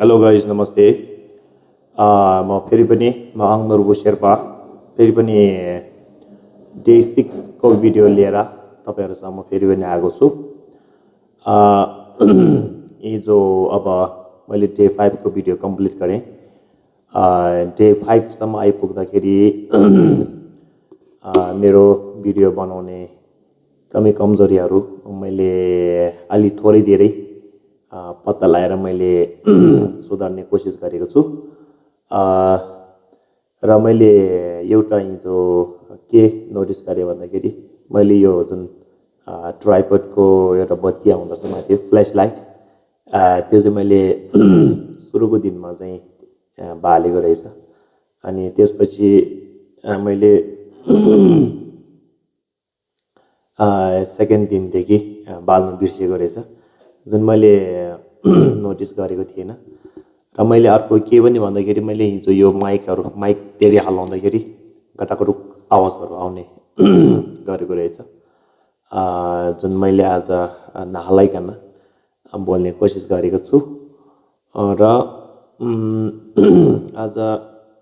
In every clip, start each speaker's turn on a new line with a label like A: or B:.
A: Hello guys नमस्ते। म फेरि पनि अङ्नरबु शेर्पा फेरि पनि डे 6 को भिडियो लिएर तपाईहरुसँग म फेरि पनि आएको छु। हिजो अब मैले डे 5 को भिडियो कम्प्लिट गरेँ। डे 5 सम्म आइपुग्दाखेरि मेरो भिडियो बनाउने कमी कमजोरीहरू मैले अलि थोरै धेरै पत्ता लगाएर मैले सुधार्ने कोसिस गरेको छु। र मैले एउटा हिजो के नोटिस गरेँ भन्दाखेरि मैले यो जुन ट्राइपडको एउटा बत्ती आउँदो रहेछ माथि फ्ल्यास लाइट, त्यो चाहिँ मैले सुरुको दिनमा चाहिँ बालेको रहेछ। अनि त्यसपछि मैले सेकेन्ड दिनदेखि बाल्नु बिर्सेको रहेछ, जुन मैले नोटिस गरेको थिएन। र मैले अर्को के पनि भन्दाखेरि मैले हिजो यो माइक धेरै हल्लाउँदाखेरि गटागटुक आवाजहरू आउने गरेको रहेछ, जुन मैले आज नहलाइकन बोल्ने कोसिस गरेको छु। र आज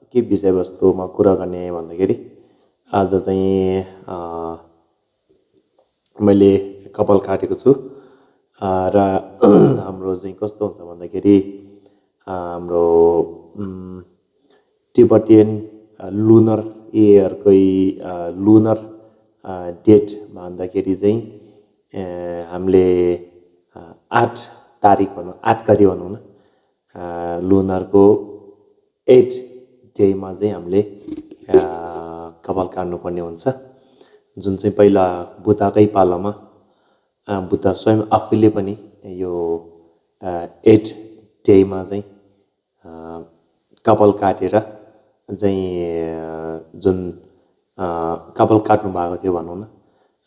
A: के विषयवस्तुमा कुरा गर्ने भन्दाखेरि आज चाहिँ मैले कपाल काटेको छु। र हाम्रो चाहिँ कस्तो हुन्छ भन्दाखेरि हाम्रो टिबेटियन लुनर इयरकै लुनर डेट भन्दाखेरि चाहिँ हामीले 8 तारिक भनौँ, 8 गते भनौँ न, लुनरको 8 डेमा चाहिँ हामीले कपाल काट्नुपर्ने हुन्छ, जुन चाहिँ पहिला बुद्धकै पालामा बुद्ध स्वयं आफैले पनि यो 8 डेमा चाहिँ कपाल काटेर चाहिँ जुन कपाल काट्नु भएको थियो भनौँ न,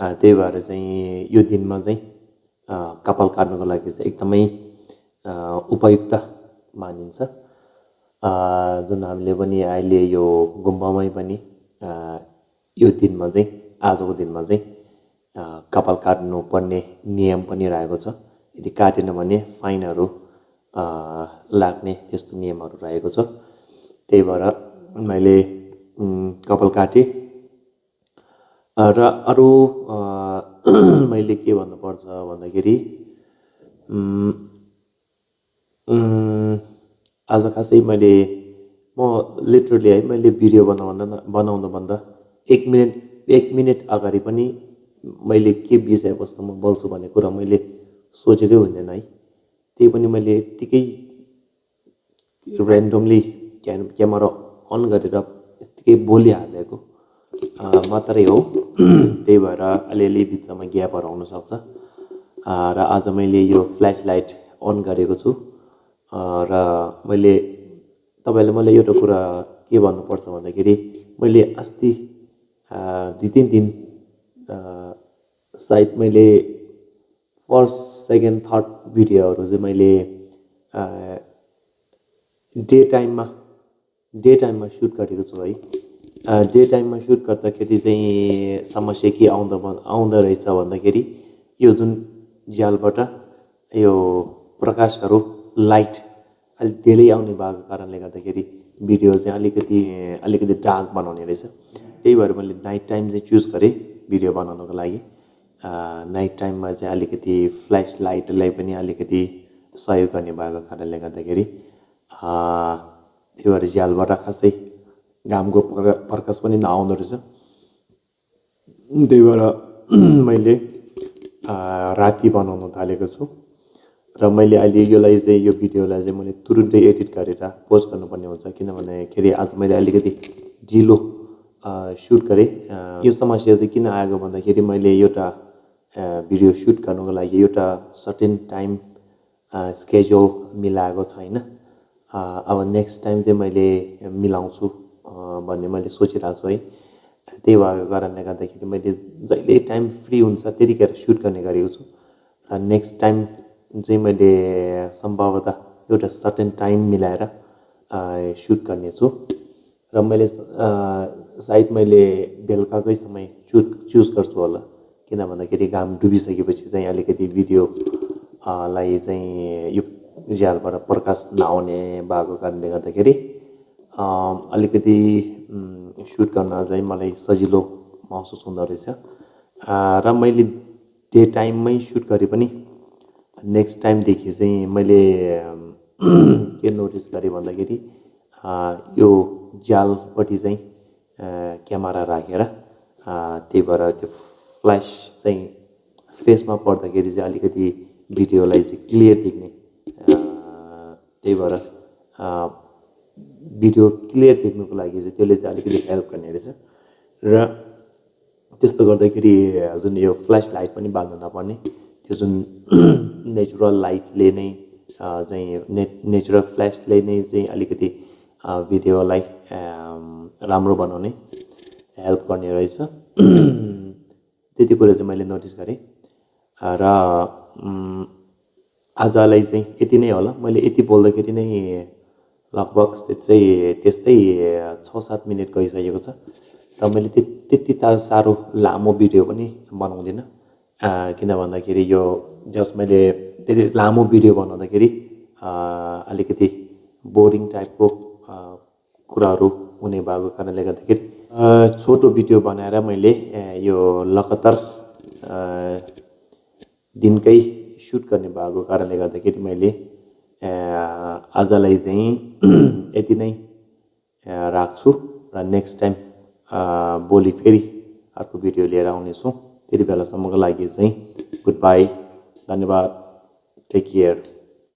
A: त्यही भएर चाहिँ यो दिनमा चाहिँ कपाल काट्नुको लागि चाहिँ एकदमै उपयुक्त मानिन्छ। जुन हामीले पनि अहिले यो गुम्बामै पनि यो दिनमा चाहिँ आजको दिनमा चाहिँ कपाल काट्नु पर्ने नियम पनि रहेको छ। यदि काटेन भने फाइनहरू लाग्ने त्यस्तो नियमहरू रहेको छ। त्यही भएर मैले कपाल काटेँ। र अरू मैले के भन्नुपर्छ भन्दाखेरि आज खासै म लिटरली है मैले भिडियो बनाउनुभन्दा 1 मिनट अगाडि पनि मैले के विषयवस्तुमा बोल्छु भन्ने कुरा मैले सोचेकै हुँदैन है। त्यही पनि मैले यत्तिकै ऱ्यान्डमली क्यामेरा अन गरेर यत्तिकै बोलिहालेको मात्रै हो। त्यही भएर अलिअलि बिचमा ग्यापहरू आउन सक्छ। र आज मैले यो फ्ल्यास लाइट अन गरेको छु। र मैले तपाईँलाई मलाई एउटा कुरा के भन्नुपर्छ भन्दाखेरि मैले अस्ति 2-3 दिन सायद मैले फर्स्ट सेकेन्ड थर्ड भिडियोहरू चाहिँ मैले डे टाइममा सुट गरेको छु है। डे टाइममा सुट गर्दाखेरि चाहिँ समस्या के आउँदो रहेछ भन्दाखेरि यो जुन झ्यालबाट यो प्रकाशहरू लाइट अलिक धेरै आउने भएको कारणले गर्दाखेरि भिडियो चाहिँ अलिकति डार्क बनाउने रहेछ। त्यही भएर मैले नाइट टाइम चाहिँ चुज गरेँ भिडियो बनाउनको लागि। नाइट टाइममा चाहिँ अलिकति फ्ल्यास लाइटलाई पनि अलिकति सहयोग गर्ने भएको कारणले गर्दाखेरि त्यही भएर झ्यालबाट खासै घामको प्रकाश पनि नआउँदो रहेछ। त्यही भएर मैले राति बनाउन थालेको छु। र मैले अहिले यो भिडियोलाई चाहिँ मैले तुरुन्तै एडिट गरेर पोस्ट गर्नुपर्ने हुन्छ, किनभनेखेरि आज मैले अलिकति ढिलो सुट गरेँ। यो समस्या चाहिँ किन आएको भन्दाखेरि मैले एउटा भिडियो सुट गर्नुको लागि एउटा सर्टेन टाइम स्केड्युल मिलाएको छैन। अब नेक्स्ट टाइम चाहिँ मैले मिलाउँछु भन्ने मैले सोचिरहेको छु है। त्यही भएको कारणले गर्दाखेरि मैले जहिले टाइम फ्री हुन्छ त्यतिखेर सुट गर्ने गरेको छु। र नेक्स्ट टाइम चाहिँ मैले सम्भवतः एउटा सर्टेन टाइम मिलाएर सुट गर्नेछु। र मैले सायद मैले बेलुकाकै समय चुज गर्छु होला, किन भन्दाखेरि घाम डुबिसकेपछि चाहिँ अलिकति भिडियोलाई चाहिँ यो झ्यालबाट प्रकाश नआउने भएको कारणले गर्दाखेरि अलिकति सुट गर्न चाहिँ मलाई सजिलो महसुस हुँदो रहेछ। र मैले डे टाइममै सुट गरे पनि नेक्स्ट टाइमदेखि चाहिँ मैले के नोटिस गरेँ भन्दाखेरि यो झ्यालपट्टि चाहिँ क्यामेरा राखेर त्यही भएर त्यो फ्ल्यास चाहिँ फेसमा पर्दाखेरि चाहिँ अलिकति भिडियोलाई चाहिँ क्लियर देख्ने, त्यही भएर भिडियो क्लियर देख्नुको लागि चाहिँ त्यसले चाहिँ अलिकति हेल्प गर्ने रहेछ। र त्यस्तो गर्दाखेरि जुन यो फ्ल्यास लाइट पनि बाल्नु नपर्ने, त्यो जुन नेचुरल लाइटले नै चाहिँ नेचुरल फ्ल्यासले नै चाहिँ अलिकति भिडियोलाई राम्रो बनाउने हेल्प गर्ने रहेछ। त्यति कुरा चाहिँ मैले नोटिस गरेँ। र आजलाई चाहिँ यति नै होला। मैले यति बोल्दाखेरि नै लगभग त्यस्तै 6-7 मिनट गइसकेको छ। र मैले त्यति साह्रो लामो भिडियो पनि बनाउँदिनँ, किन भन्दाखेरि यो जस्ट मैले त्यति लामो भिडियो बनाउँदाखेरि अलिकति बोरिङ टाइपको कुराहरू हुने भएको कारणले गर्दाखेरि छोटो भिडियो बनाएर मैले यो लगातार दिनकै सुट गर्ने भएको कारणले गर्दाखेरि मैले आजलाई चाहिँ यति नै राख्छु। र नेक्स्ट टाइम भोलि फेरि अर्को भिडियो लिएर आउनेछु। त्यति बेलासम्मको लागि चाहिँ गुड बाई, धन्यवाद, टेक केयर।